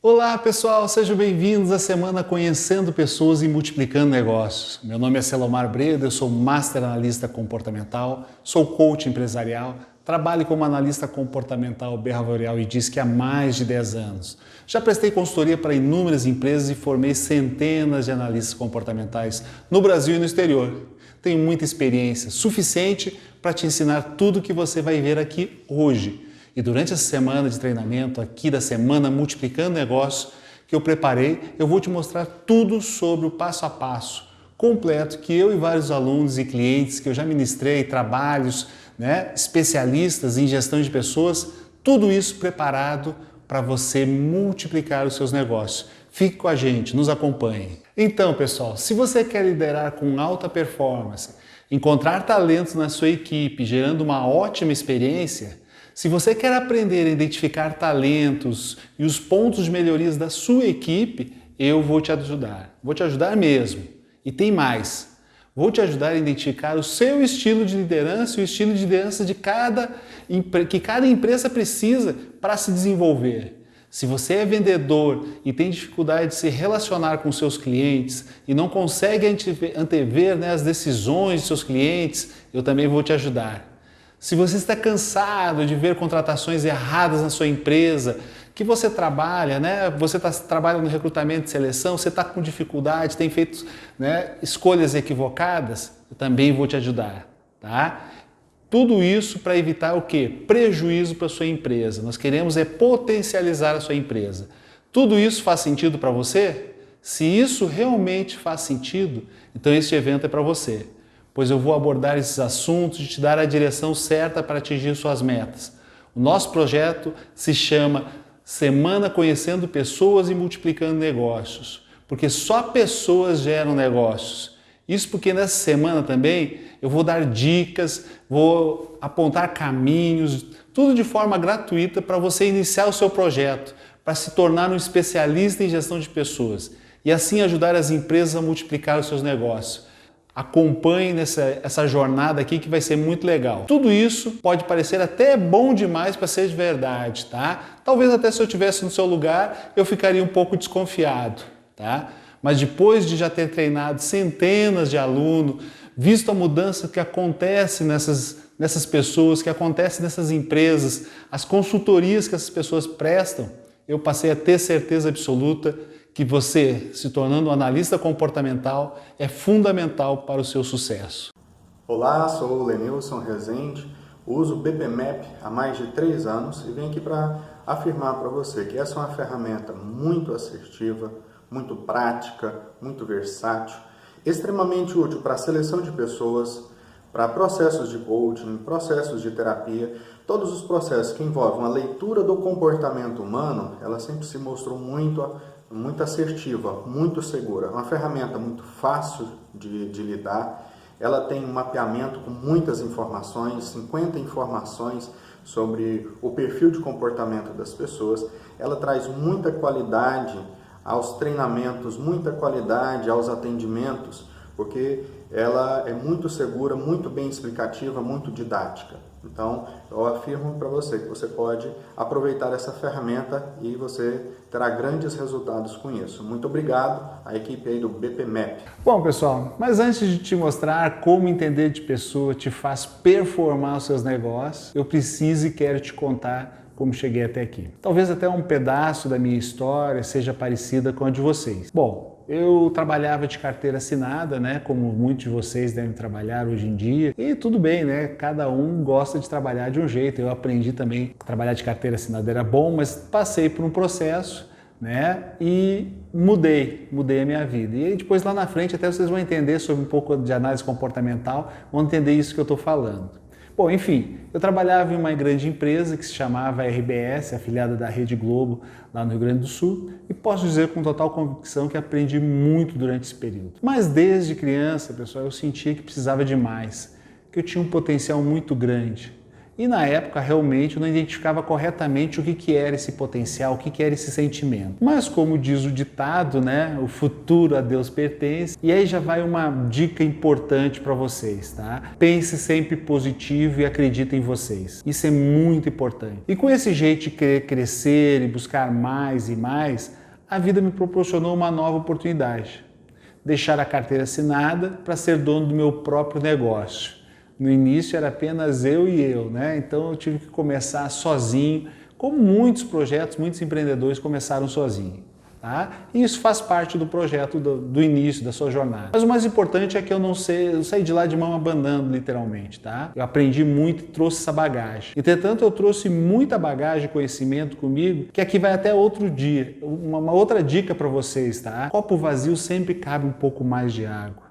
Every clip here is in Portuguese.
Olá pessoal, sejam bem-vindos à semana Conhecendo Pessoas e Multiplicando Negócios. Meu nome é Selomar Breda, eu sou Master Analista Comportamental, sou coach empresarial, trabalho como analista comportamental behavioral e DISC há mais de 10 anos. Já prestei consultoria para inúmeras empresas e formei centenas de analistas comportamentais no Brasil e no exterior. Tenho muita experiência, suficiente para te ensinar tudo o que você vai ver aqui hoje. E durante essa semana de treinamento aqui da Semana Multiplicando Negócios que eu preparei, eu vou te mostrar tudo sobre o passo a passo completo que eu e vários alunos e clientes que eu já ministrei, trabalhos, especialistas em gestão de pessoas, tudo isso preparado para você multiplicar os seus negócios. Fique com a gente, nos acompanhe. Então, pessoal, se você quer liderar com alta performance, encontrar talentos na sua equipe, gerando uma ótima experiência, se você quer aprender a identificar talentos e os pontos de melhorias da sua equipe, eu vou te ajudar. Vou te ajudar mesmo. E tem mais. Vou te ajudar a identificar o seu estilo de liderança e o estilo de liderança que cada empresa precisa para se desenvolver. Se você é vendedor e tem dificuldade de se relacionar com seus clientes e não consegue antever as decisões de seus clientes, eu também vou te ajudar. Se você está cansado de ver contratações erradas na sua empresa, que você trabalha, você trabalha no recrutamento e seleção, você está com dificuldade, tem feito escolhas equivocadas, eu também vou te ajudar, tá? Tudo isso para evitar o quê? Prejuízo para a sua empresa. Nós queremos potencializar a sua empresa. Tudo isso faz sentido para você? Se isso realmente faz sentido, então este evento é para você. Pois eu vou abordar esses assuntos e te dar a direção certa para atingir suas metas. O nosso projeto se chama Semana Conhecendo Pessoas e Multiplicando Negócios, porque só pessoas geram negócios. Isso porque nessa semana também eu vou dar dicas, vou apontar caminhos, tudo de forma gratuita para você iniciar o seu projeto, para se tornar um especialista em gestão de pessoas e assim ajudar as empresas a multiplicar os seus negócios. Acompanhe essa jornada aqui que vai ser muito legal. Tudo isso pode parecer até bom demais para ser de verdade, tá? Talvez até se eu estivesse no seu lugar eu ficaria um pouco desconfiado, tá? Mas depois de já ter treinado centenas de alunos, visto a mudança que acontece nessas pessoas, que acontece nessas empresas, as consultorias que essas pessoas prestam, eu passei a ter certeza absoluta que você, se tornando um analista comportamental, é fundamental para o seu sucesso. Olá, sou o Lenilson Rezende, uso o BPMAP há mais de 3 anos e venho aqui para afirmar para você que essa é uma ferramenta muito assertiva, muito prática, muito versátil, extremamente útil para a seleção de pessoas, para processos de coaching, processos de terapia, todos os processos que envolvem a leitura do comportamento humano, ela sempre se mostrou muito assertiva, muito segura. É uma ferramenta muito fácil de lidar. Ela tem um mapeamento com muitas informações, 50 informações sobre o perfil de comportamento das pessoas. Ela traz muita qualidade aos treinamentos, muita qualidade aos atendimentos, porque ela é muito segura, muito bem explicativa, muito didática. Então, eu afirmo para você que você pode aproveitar essa ferramenta e você terá grandes resultados com isso. Muito obrigado à equipe aí do BPMAP. Bom, pessoal, mas antes de te mostrar como entender de pessoa te faz performar os seus negócios, eu preciso e quero te contar como cheguei até aqui. Talvez até um pedaço da minha história seja parecida com a de vocês. Bom, eu trabalhava de carteira assinada, como muitos de vocês devem trabalhar hoje em dia. E tudo bem, cada um gosta de trabalhar de um jeito. Eu aprendi também a trabalhar de carteira assinada era bom, mas passei por um processo, e mudei a minha vida. E aí depois lá na frente até vocês vão entender sobre um pouco de análise comportamental, vão entender isso que eu estou falando. Bom, enfim, eu trabalhava em uma grande empresa que se chamava RBS, afiliada da Rede Globo, lá no Rio Grande do Sul, e posso dizer com total convicção que aprendi muito durante esse período. Mas desde criança, pessoal, eu sentia que precisava de mais, que eu tinha um potencial muito grande. E na época, realmente, eu não identificava corretamente o que era esse potencial, o que era esse sentimento. Mas, como diz o ditado, né? O futuro a Deus pertence. E aí já vai uma dica importante para vocês, tá? Pense sempre positivo e acredite em vocês. Isso é muito importante. E com esse jeito de querer crescer e buscar mais e mais, a vida me proporcionou uma nova oportunidade. Deixar a carteira assinada para ser dono do meu próprio negócio. No início era apenas eu e eu, né? Então eu tive que começar sozinho, como muitos projetos, muitos empreendedores começaram sozinhos, tá? E isso faz parte do projeto do início da sua jornada. Mas o mais importante é que eu saí de lá de mão abanando, literalmente, tá? Eu aprendi muito e trouxe essa bagagem. Entretanto, eu trouxe muita bagagem e conhecimento comigo, que aqui vai até outro dia. Uma outra dica para vocês, tá? Copo vazio sempre cabe um pouco mais de água.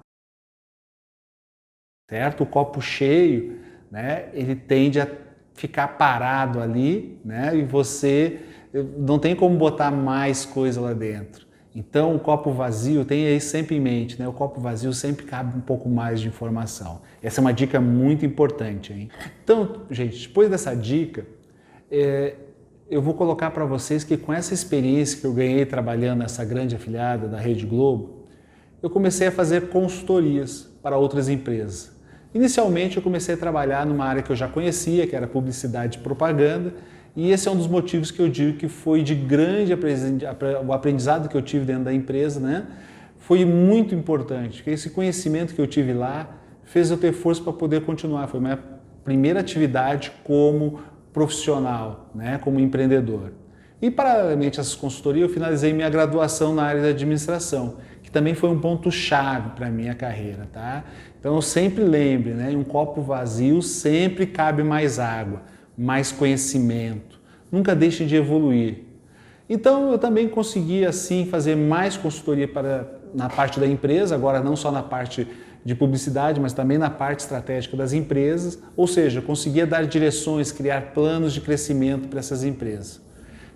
Certo? O copo cheio, né, ele tende a ficar parado ali, né, e você não tem como botar mais coisa lá dentro. Então, o copo vazio, tenha isso sempre em mente, né, o copo vazio sempre cabe um pouco mais de informação. Essa é uma dica muito importante, hein? Então, gente, depois dessa dica, eu vou colocar para vocês que com essa experiência que eu ganhei trabalhando nessa grande afiliada da Rede Globo, eu comecei a fazer consultorias para outras empresas. Inicialmente eu comecei a trabalhar numa área que eu já conhecia, que era publicidade e propaganda, e esse é um dos motivos que eu digo que foi de grande o aprendizado que eu tive dentro da empresa, né? Foi muito importante, porque esse conhecimento que eu tive lá fez eu ter força para poder continuar. Foi minha primeira atividade como profissional, né? Como empreendedor. E paralelamente a essa consultoria eu finalizei minha graduação na área da administração, que também foi um ponto-chave para a minha carreira, tá? Então sempre lembre, né? Em um copo vazio sempre cabe mais água, mais conhecimento. Nunca deixe de evoluir. Então eu também consegui assim fazer mais consultoria na parte da empresa, agora não só na parte de publicidade, mas também na parte estratégica das empresas, ou seja, eu conseguia dar direções, criar planos de crescimento para essas empresas.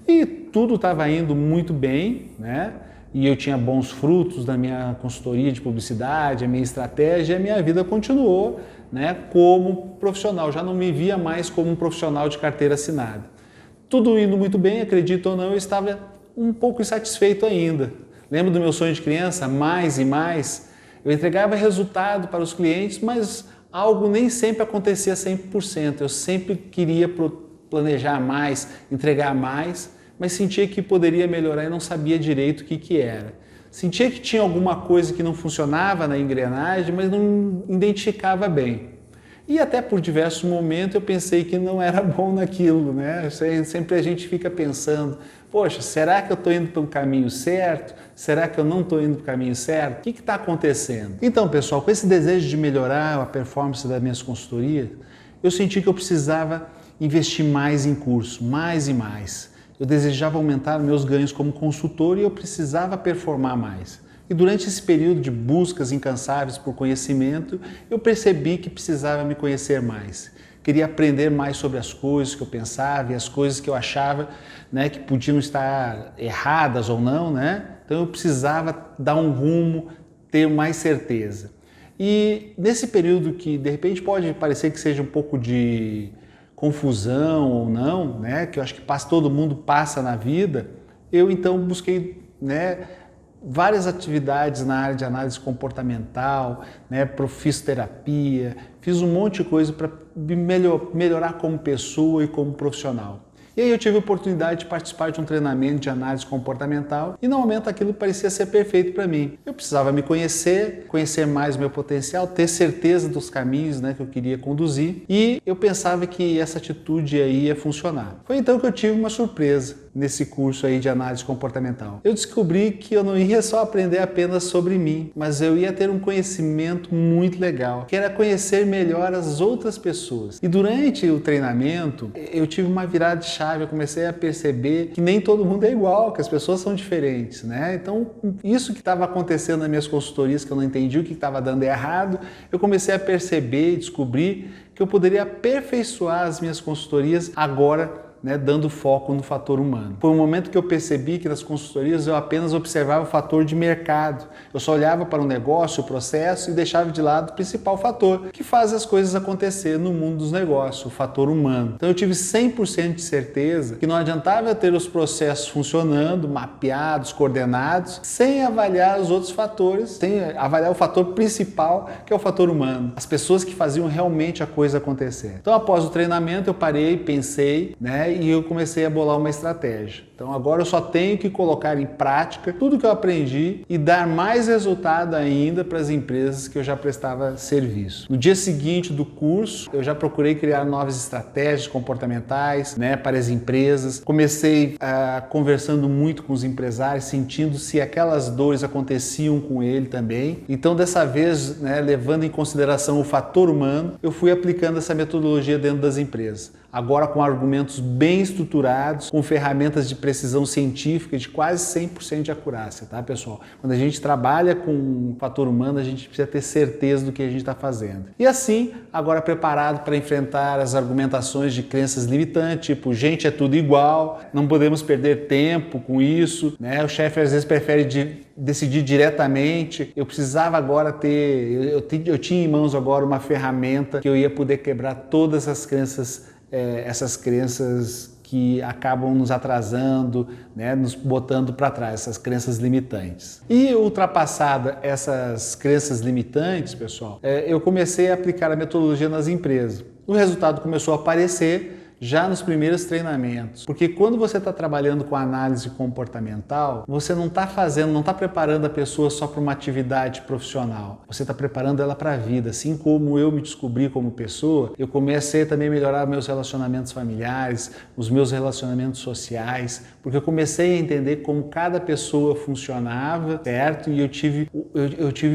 E tudo estava indo muito bem, né? E eu tinha bons frutos da minha consultoria de publicidade, a minha estratégia, e a minha vida continuou, né, como profissional. Já não me via mais como um profissional de carteira assinada. Tudo indo muito bem, acredito ou não, eu estava um pouco insatisfeito ainda. Lembro do meu sonho de criança, mais e mais. Eu entregava resultado para os clientes, mas algo nem sempre acontecia 100%. Eu sempre queria planejar mais, entregar mais, mas sentia que poderia melhorar e não sabia direito o que era. Sentia que tinha alguma coisa que não funcionava na engrenagem, mas não identificava bem. E até por diversos momentos eu pensei que não era bom naquilo, né? Sempre a gente fica pensando, poxa, será que eu estou indo pelo caminho certo? Será que eu não estou indo pelo caminho certo? O que está acontecendo? Então, pessoal, com esse desejo de melhorar a performance das minhas consultorias, eu senti que eu precisava investir mais em curso, mais e mais. Eu desejava aumentar meus ganhos como consultor e eu precisava performar mais. E durante esse período de buscas incansáveis por conhecimento, eu percebi que precisava me conhecer mais. Queria aprender mais sobre as coisas que eu pensava e as coisas que eu achava, né, que podiam estar erradas ou não, né? Então eu precisava dar um rumo, ter mais certeza. E nesse período que de repente pode parecer que seja um pouco de confusão ou não, né, que eu acho que todo mundo passa na vida, eu então busquei, né, várias atividades na área de análise comportamental, né, fiz terapia, fiz um monte de coisa para melhorar como pessoa e como profissional. E aí eu tive a oportunidade de participar de um treinamento de análise comportamental e no momento aquilo parecia ser perfeito para mim. Eu precisava me conhecer, conhecer mais o meu potencial, ter certeza dos caminhos, né, que eu queria conduzir e eu pensava que essa atitude aí ia funcionar. Foi então que eu tive uma surpresa nesse curso aí de análise comportamental. Eu descobri que eu não ia só aprender apenas sobre mim, mas eu ia ter um conhecimento muito legal, que era conhecer melhor as outras pessoas. E durante o treinamento, eu tive uma virada de chave, eu comecei a perceber que nem todo mundo é igual, que as pessoas são diferentes, né? Então, isso que estava acontecendo nas minhas consultorias, que eu não entendi o que estava dando errado, eu comecei a perceber e descobrir que eu poderia aperfeiçoar as minhas consultorias agora, né, dando foco no fator humano. Foi um momento que eu percebi que nas consultorias eu apenas observava o fator de mercado. Eu só olhava para o negócio, o processo e deixava de lado o principal fator que faz as coisas acontecer no mundo dos negócios, o fator humano. Então eu tive 100% de certeza que não adiantava ter os processos funcionando, mapeados, coordenados, sem avaliar os outros fatores, sem avaliar o fator principal, que é o fator humano. As pessoas que faziam realmente a coisa acontecer. Então após o treinamento eu parei, pensei, né, e eu comecei a bolar uma estratégia. Então agora eu só tenho que colocar em prática tudo que eu aprendi e dar mais resultado ainda para as empresas que eu já prestava serviço. No dia seguinte do curso, eu já procurei criar novas estratégias comportamentais, né, para as empresas. Comecei conversando muito com os empresários, sentindo se aquelas dores aconteciam com ele também. Então dessa vez, né, levando em consideração o fator humano, eu fui aplicando essa metodologia dentro das empresas. Agora com argumentos bem estruturados, com ferramentas de precisão científica de quase 100% de acurácia, tá, pessoal? Quando a gente trabalha com o fator humano, a gente precisa ter certeza do que a gente está fazendo. E assim, agora preparado para enfrentar as argumentações de crenças limitantes, tipo, gente, é tudo igual, não podemos perder tempo com isso, né? O chefe às vezes prefere decidir diretamente. Eu precisava agora eu tinha em mãos agora uma ferramenta que eu ia poder quebrar todas essas crenças que acabam nos atrasando, né, nos botando para trás, essas crenças limitantes. E ultrapassada essas crenças limitantes, pessoal, eu comecei a aplicar a metodologia nas empresas. O resultado começou a aparecer já nos primeiros treinamentos. Porque quando você está trabalhando com análise comportamental, você não está preparando a pessoa só para uma atividade profissional. Você está preparando ela para a vida. Assim como eu me descobri como pessoa, eu comecei também a melhorar meus relacionamentos familiares, os meus relacionamentos sociais, porque eu comecei a entender como cada pessoa funcionava, certo? E eu tive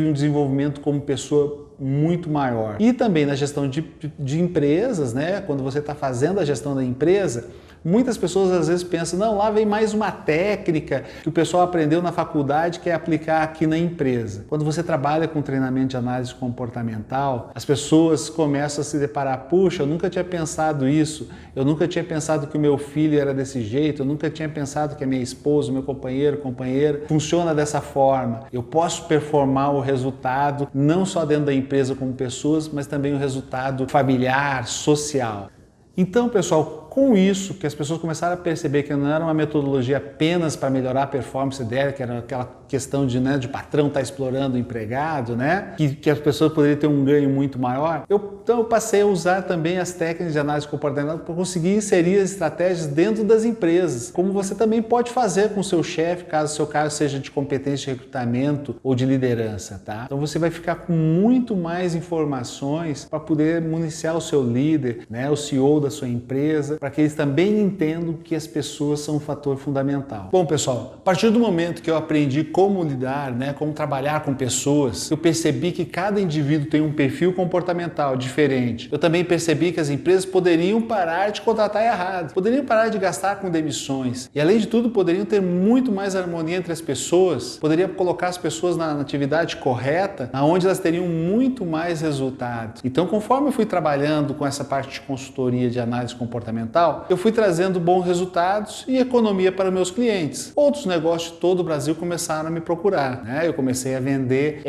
um desenvolvimento como pessoa muito maior. E também na gestão de empresas, né? Quando você está fazendo a gestão da empresa, muitas pessoas às vezes pensam, não, lá vem mais uma técnica que o pessoal aprendeu na faculdade que é aplicar aqui na empresa. Quando você trabalha com treinamento de análise comportamental, as pessoas começam a se deparar, puxa, eu nunca tinha pensado isso, eu nunca tinha pensado que o meu filho era desse jeito, eu nunca tinha pensado que a minha esposa, o meu companheira, funciona dessa forma. Eu posso performar o resultado não só dentro da empresa como pessoas, mas também o resultado familiar, social. Então, pessoal, com isso, que as pessoas começaram a perceber que não era uma metodologia apenas para melhorar a performance dela, que era aquela questão de patrão estar explorando o empregado, né? Que as pessoas poderiam ter um ganho muito maior. Então eu passei a usar também as técnicas de análise comportamental para conseguir inserir as estratégias dentro das empresas, como você também pode fazer com o seu chefe, caso o seu caso seja de competência de recrutamento ou de liderança, tá? Então você vai ficar com muito mais informações para poder municiar o seu líder, né? O CEO da sua empresa, para que eles também entendam que as pessoas são um fator fundamental. Bom, pessoal, a partir do momento que eu aprendi como lidar, né, como trabalhar com pessoas, eu percebi que cada indivíduo tem um perfil comportamental diferente. Eu também percebi que as empresas poderiam parar de contratar errado, poderiam parar de gastar com demissões e, além de tudo, poderiam ter muito mais harmonia entre as pessoas, poderiam colocar as pessoas na atividade correta, onde elas teriam muito mais resultado. Então, conforme eu fui trabalhando com essa parte de consultoria de análise comportamental, eu fui trazendo bons resultados e economia para meus clientes. Outros negócios de todo o Brasil começaram a me procurar, né? Eu comecei a vender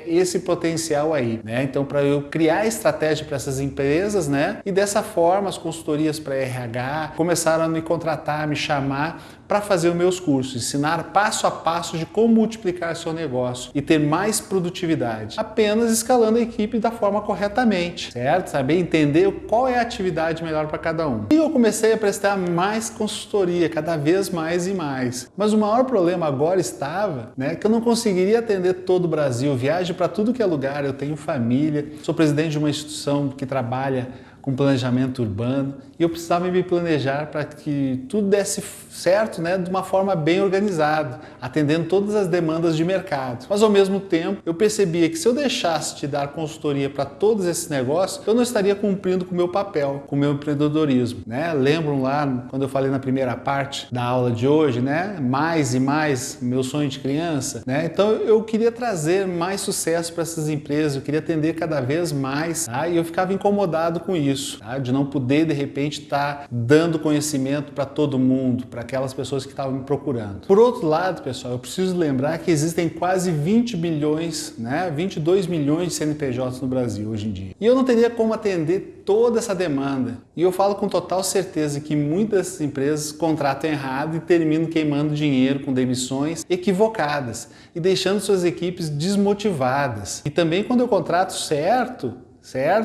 esse potencial aí, né? Então, para eu criar estratégia para essas empresas, né? E dessa forma, as consultorias para RH começaram a me contratar, a me chamar para fazer os meus cursos, ensinar passo a passo de como multiplicar seu negócio e ter mais produtividade, apenas escalando a equipe da forma corretamente, certo? Saber entender qual é a atividade melhor para cada um. E eu comecei a prestar mais consultoria, cada vez mais e mais. Mas o maior problema agora estava, né, que eu não conseguiria atender todo o Brasil, viajo para tudo que é lugar, eu tenho família, sou presidente de uma instituição que trabalha com planejamento urbano e eu precisava me planejar para que tudo desse certo, né, de uma forma bem organizada, atendendo todas as demandas de mercado. Mas ao mesmo tempo, eu percebia que se eu deixasse de dar consultoria para todos esses negócios, eu não estaria cumprindo com o meu papel, com o meu empreendedorismo, né? Lembram lá quando eu falei na primeira parte da aula de hoje, né? Mais e mais, meu sonho de criança, né? Então eu queria trazer mais sucesso para essas empresas, eu queria atender cada vez mais, tá? E eu ficava incomodado com isso. isso, tá? De não poder de repente estar dando conhecimento para todo mundo, para aquelas pessoas que estavam me procurando. Por outro lado, pessoal, eu preciso lembrar que existem quase 20 milhões, 22 milhões de CNPJs no Brasil hoje em dia. E eu não teria como atender toda essa demanda. E eu falo com total certeza que muitas empresas contratam errado e terminam queimando dinheiro com demissões equivocadas e deixando suas equipes desmotivadas. E também quando eu contrato certo,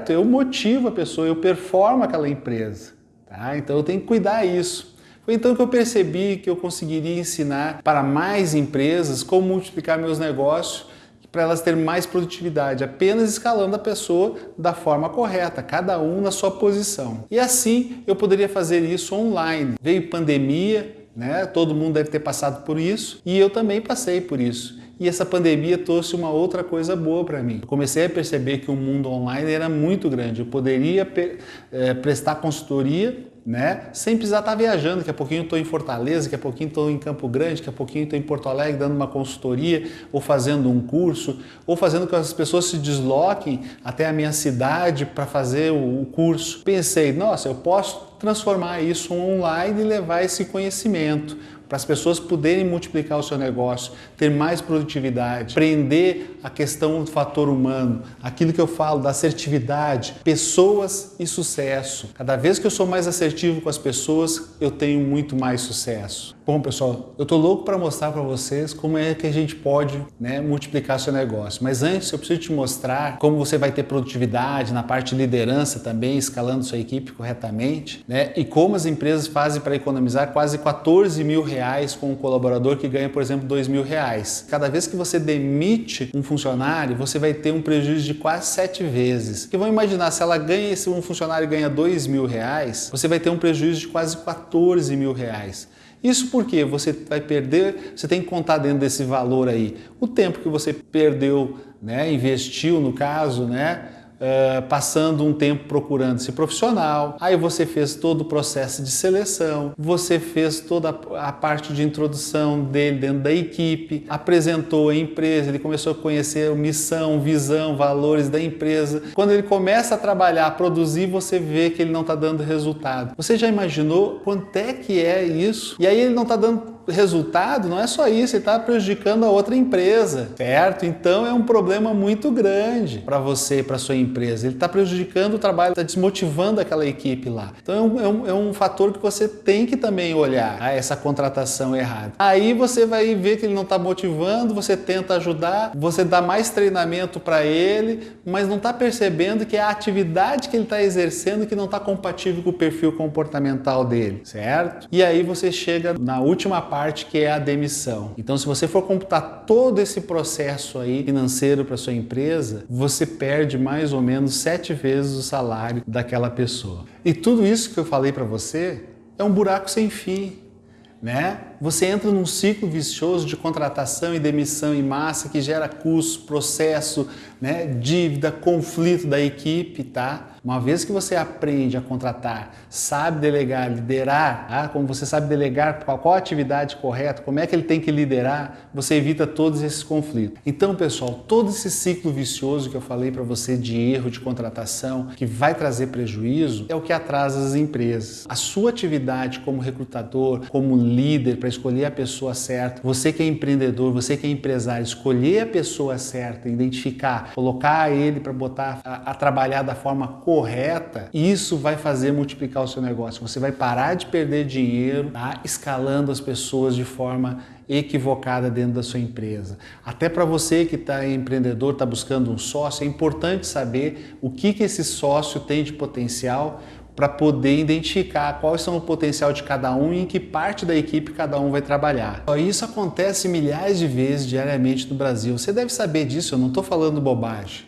eu motivo a pessoa, eu performo aquela empresa, tá? Então eu tenho que cuidar disso. Foi então que eu percebi que eu conseguiria ensinar para mais empresas como multiplicar meus negócios para elas terem mais produtividade, apenas escalando a pessoa da forma correta, cada um na sua posição. E assim eu poderia fazer isso online. Veio pandemia, todo mundo deve ter passado por isso e eu também passei por isso. E essa pandemia trouxe uma outra coisa boa para mim. Eu comecei a perceber que o mundo online era muito grande. Eu poderia prestar consultoria, sem precisar estar viajando. Daqui a pouquinho eu estou em Fortaleza, daqui a pouquinho estou em Campo Grande, daqui a pouquinho estou em Porto Alegre dando uma consultoria, ou fazendo um curso, ou fazendo com que as pessoas se desloquem até a minha cidade para fazer o curso. Pensei, nossa, eu posso transformar isso online e levar esse conhecimento para as pessoas poderem multiplicar o seu negócio, ter mais produtividade, aprender a questão do fator humano, aquilo que eu falo da assertividade, pessoas e sucesso. Cada vez que eu sou mais assertivo com as pessoas, eu tenho muito mais sucesso. Bom, pessoal, eu estou louco para mostrar para vocês como é que a gente pode multiplicar seu negócio. Mas antes, eu preciso te mostrar como você vai ter produtividade na parte de liderança também, escalando sua equipe corretamente, e como as empresas fazem para economizar quase 14 mil reais com um colaborador que ganha, por exemplo, 2 mil reais. Cada vez que você demite um funcionário, você vai ter um prejuízo de quase 7 vezes. Porque vamos imaginar, se um funcionário ganha 2 mil reais, você vai ter um prejuízo de quase 14 mil reais. Isso porque você vai perder, você tem que contar dentro desse valor aí o tempo que você perdeu, investiu no caso, passando um tempo procurando esse profissional, aí você fez todo o processo de seleção, você fez toda a parte de introdução dele dentro da equipe, apresentou a empresa, ele começou a conhecer a missão, visão, valores da empresa. Quando ele começa a trabalhar, a produzir, você vê que ele não está dando resultado. Você já imaginou quanto é que é isso? E aí ele não está dando resultado, não é só isso, ele está prejudicando a outra empresa, certo? Então é um problema muito grande para você e para sua empresa. Ele está prejudicando o trabalho, está desmotivando aquela equipe lá. Então é um fator que você tem que também olhar, essa contratação errada. Aí você vai ver que ele não está motivando, você tenta ajudar, você dá mais treinamento para ele, mas não está percebendo que é a atividade que ele está exercendo que não está compatível com o perfil comportamental dele, certo? E aí você chega na última parte, que é a demissão. Então, se você for computar todo esse processo aí financeiro para sua empresa, você perde mais ou menos 7 vezes o salário daquela pessoa. E tudo isso que eu falei para você é um buraco sem fim, Você entra num ciclo vicioso de contratação e demissão em massa que gera custo, processo, dívida, conflito da equipe, tá? Uma vez que você aprende a contratar, sabe delegar, liderar, como você sabe delegar qual a atividade correta, como é que ele tem que liderar, você evita todos esses conflitos. Então, pessoal, todo esse ciclo vicioso que eu falei para você de erro de contratação, que vai trazer prejuízo, é o que atrasa as empresas. A sua atividade como recrutador, como líder, para escolher a pessoa certa, você que é empreendedor, você que é empresário, escolher a pessoa certa, identificar, colocar ele para botar a trabalhar da forma correta, isso vai fazer multiplicar o seu negócio. Você vai parar de perder dinheiro, escalando as pessoas de forma equivocada dentro da sua empresa. Até para você que está empreendedor, está buscando um sócio, é importante saber o que esse sócio tem de potencial para poder identificar quais são o potencial de cada um e em que parte da equipe cada um vai trabalhar. Isso acontece milhares de vezes diariamente no Brasil. Você deve saber disso, eu não estou falando bobagem.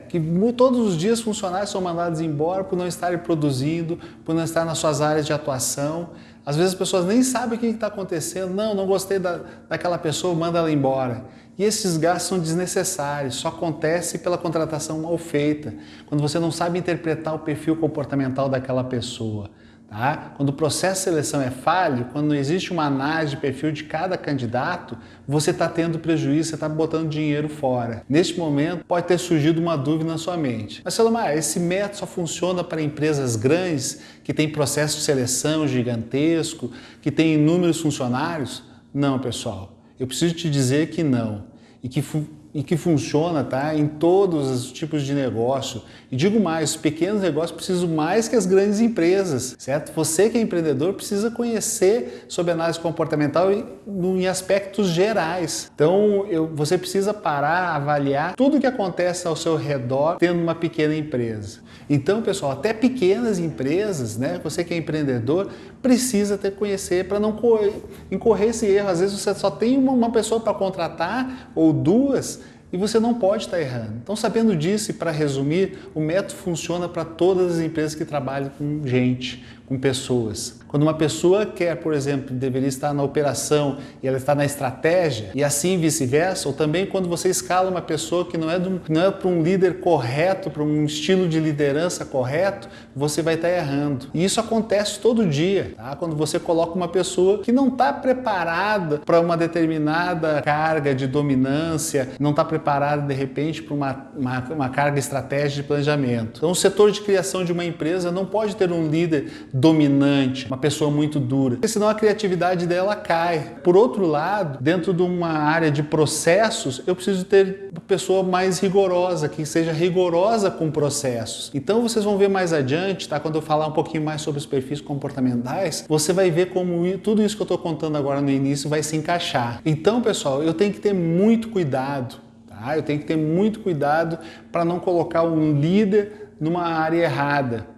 Que todos os dias funcionários são mandados embora por não estarem produzindo, por não estar nas suas áreas de atuação. Às vezes as pessoas nem sabem o que está acontecendo. Não gostei daquela pessoa, manda ela embora. E esses gastos são desnecessários, só acontece pela contratação mal feita, quando você não sabe interpretar o perfil comportamental daquela pessoa. Tá? Quando o processo de seleção é falho, quando não existe uma análise de perfil de cada candidato, você está tendo prejuízo, você está botando dinheiro fora. Neste momento, pode ter surgido uma dúvida na sua mente. Mas, Selomar, esse método só funciona para empresas grandes, que têm processo de seleção gigantesco, que têm inúmeros funcionários? Não, pessoal. Eu preciso te dizer que não. E que funciona, tá, em todos os tipos de negócio. E digo mais, os pequenos negócios precisam mais que as grandes empresas, certo? Você que é empreendedor precisa conhecer sobre análise comportamental em aspectos gerais. Então, você precisa parar, avaliar tudo o que acontece ao seu redor tendo uma pequena empresa. Então, pessoal, até pequenas empresas, né, você que é empreendedor, precisa conhecer para não incorrer esse erro. Às vezes você só tem uma pessoa para contratar ou duas e você não pode estar errando. Então, sabendo disso, e para resumir, o método funciona para todas as empresas que trabalham com gente, com pessoas. Quando uma pessoa quer, por exemplo, deveria estar na operação e ela está na estratégia, e assim vice-versa, ou também quando você escala uma pessoa que não é para um líder correto, para um estilo de liderança correto, você vai estar errando. E isso acontece todo dia, tá? Quando você coloca uma pessoa que não está preparada para uma determinada carga de dominância, não está preparada, de repente, para uma carga estratégica de planejamento. Então, o setor de criação de uma empresa não pode ter um líder dominante, uma pessoa muito dura, porque senão a criatividade dela cai. Por outro lado, dentro de uma área de processos, eu preciso ter uma pessoa mais rigorosa, que seja rigorosa com processos. Então vocês vão ver mais adiante, tá? Quando eu falar um pouquinho mais sobre os perfis comportamentais, você vai ver como tudo isso que eu estou contando agora no início vai se encaixar. Então, pessoal, eu tenho que ter muito cuidado, tá? Eu tenho que ter muito cuidado para não colocar um líder numa área errada.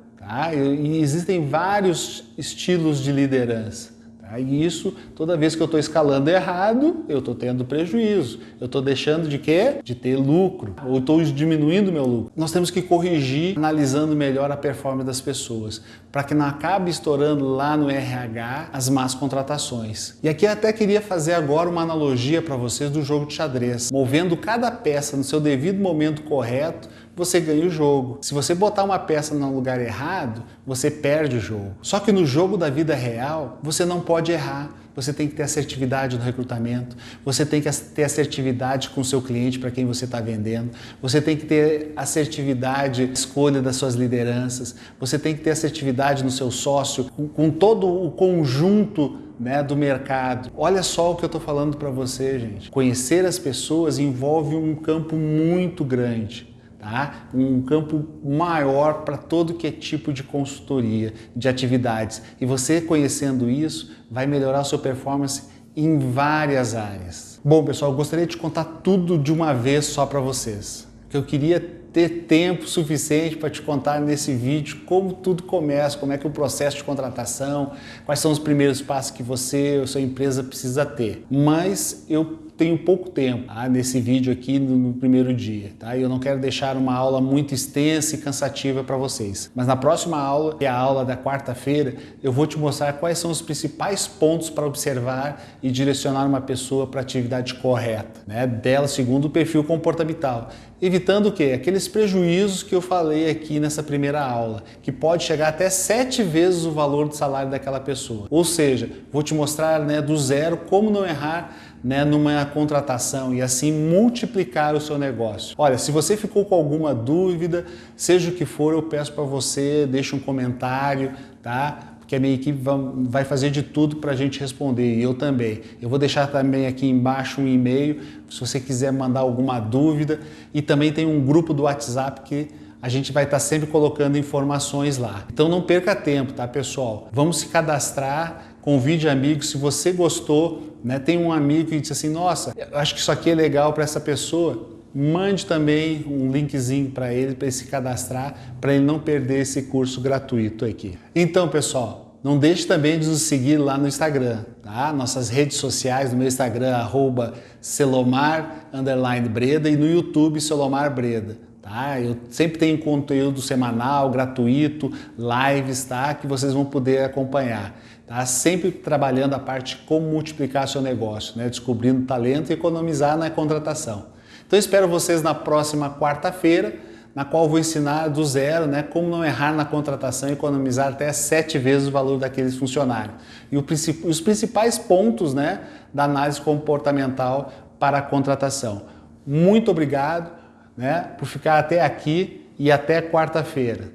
E existem vários estilos de liderança. Tá? E isso, toda vez que eu estou escalando errado, eu estou tendo prejuízo. Eu estou deixando de quê? De ter lucro. Ou estou diminuindo meu lucro. Nós temos que corrigir, analisando melhor a performance das pessoas, para que não acabe estourando lá no RH as más contratações. E aqui eu até queria fazer agora uma analogia para vocês do jogo de xadrez. Movendo cada peça no seu devido momento correto, você ganha o jogo. Se você botar uma peça no lugar errado, você perde o jogo. Só que no jogo da vida real, você não pode errar. Você tem que ter assertividade no recrutamento, você tem que ter assertividade com o seu cliente para quem você está vendendo, você tem que ter assertividade na escolha das suas lideranças, você tem que ter assertividade no seu sócio, com todo o conjunto, né, do mercado. Olha só o que eu estou falando para você, gente. Conhecer as pessoas envolve um campo muito grande. Tá? Um campo maior para todo que é tipo de consultoria, de atividades. E você conhecendo isso vai melhorar a sua performance em várias áreas. Bom, pessoal, eu gostaria de contar tudo de uma vez só para vocês. Que eu queria ter tempo suficiente para te contar nesse vídeo como tudo começa, como é que é o processo de contratação, quais são os primeiros passos que você ou sua empresa precisa ter. Mas eu tenho pouco tempo, tá, nesse vídeo aqui no primeiro dia, tá? E eu não quero deixar uma aula muito extensa e cansativa para vocês. Mas na próxima aula, que é a aula da quarta-feira, eu vou te mostrar quais são os principais pontos para observar e direcionar uma pessoa para a atividade correta, né, dela segundo o perfil comportamental. Evitando o quê? Aqueles prejuízos que eu falei aqui nessa primeira aula, que pode chegar até 7 vezes o valor do salário daquela pessoa. Ou seja, vou te mostrar, né, do zero como não errar, né, numa contratação e assim multiplicar o seu negócio. Olha, se você ficou com alguma dúvida, seja o que for, eu peço para você, deixe um comentário, tá? Porque a minha equipe vai fazer de tudo para a gente responder, e eu também. Eu vou deixar também aqui embaixo um e-mail, se você quiser mandar alguma dúvida, e também tem um grupo do WhatsApp que a gente vai estar sempre colocando informações lá. Então não perca tempo, tá, pessoal? Vamos se cadastrar, convide amigos, se você gostou, né, tem um amigo que disse assim, nossa, eu acho que isso aqui é legal para essa pessoa, mande também um linkzinho para ele se cadastrar, para ele não perder esse curso gratuito aqui. Então, pessoal, não deixe também de nos seguir lá no Instagram, tá? Nossas redes sociais, no meu Instagram, @Selomar_Breda, e no YouTube, Selomar Breda. Tá? Eu sempre tenho conteúdo semanal, gratuito, lives, tá? Que vocês vão poder acompanhar. Tá? Sempre trabalhando a parte de como multiplicar seu negócio, né? Descobrindo talento e economizar na contratação. Então espero vocês na próxima quarta-feira, na qual vou ensinar do zero, né, como não errar na contratação e economizar até 7 vezes o valor daqueles funcionários. E os principais pontos, né, da análise comportamental para a contratação. Muito obrigado, né, por ficar até aqui e até quarta-feira.